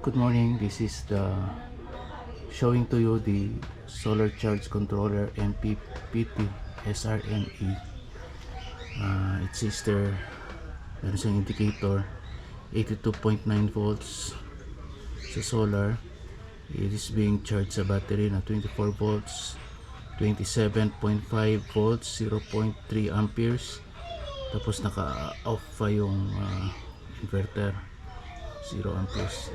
Good morning. This is the showing to you the solar charge controller MPPT SRME. It says there, meron siyang indicator 82.9 volts sa solar. It is being charged sa battery na 24 volts, 27.5 volts, 0.3 amperes. Tapos naka-off pa yung inverter, 0 amperes.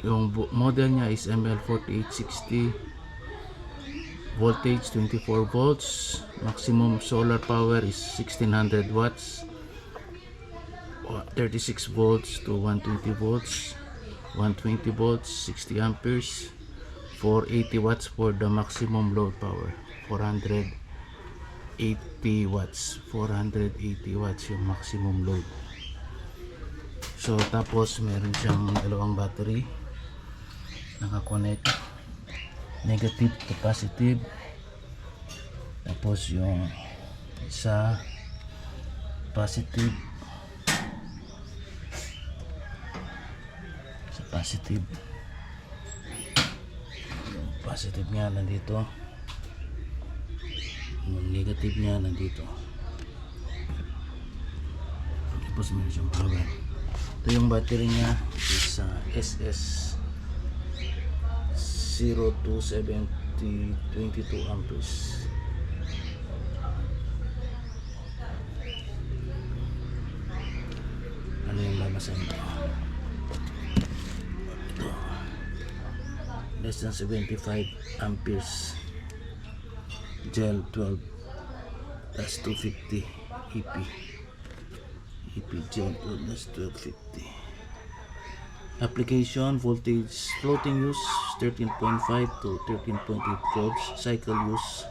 Yung model niya is ML4860, voltage 24 volts, maximum solar power is 1600 watts, 36 volts to 120 volts, 120 volts, 60 amperes, 480 watts for the maximum load power, 480 watts, 480 watts yung maximum load. So tapos meron siyang dalawang battery, naka-connect, negative to positive. Tapos yung isa positive sa positive, yung positive niya nandito, yung negative niya nandito. Tapos meron siyang power. Ito yung battery niya is SS 0270 22 amperes. Ano yung lamasan ito? Ito less than 75 amperes, gel 12, that's 250 EP gel 12, that's 1250. Application voltage floating use 13.5 to 13.8 volts, cycle use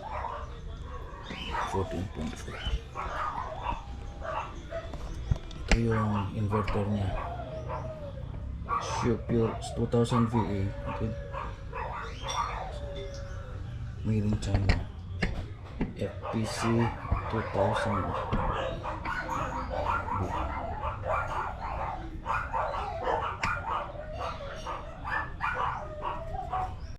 14.4. Ito yung inverter niya, Pure 2000 VA, okay? Made in China, FPC 2000 VA.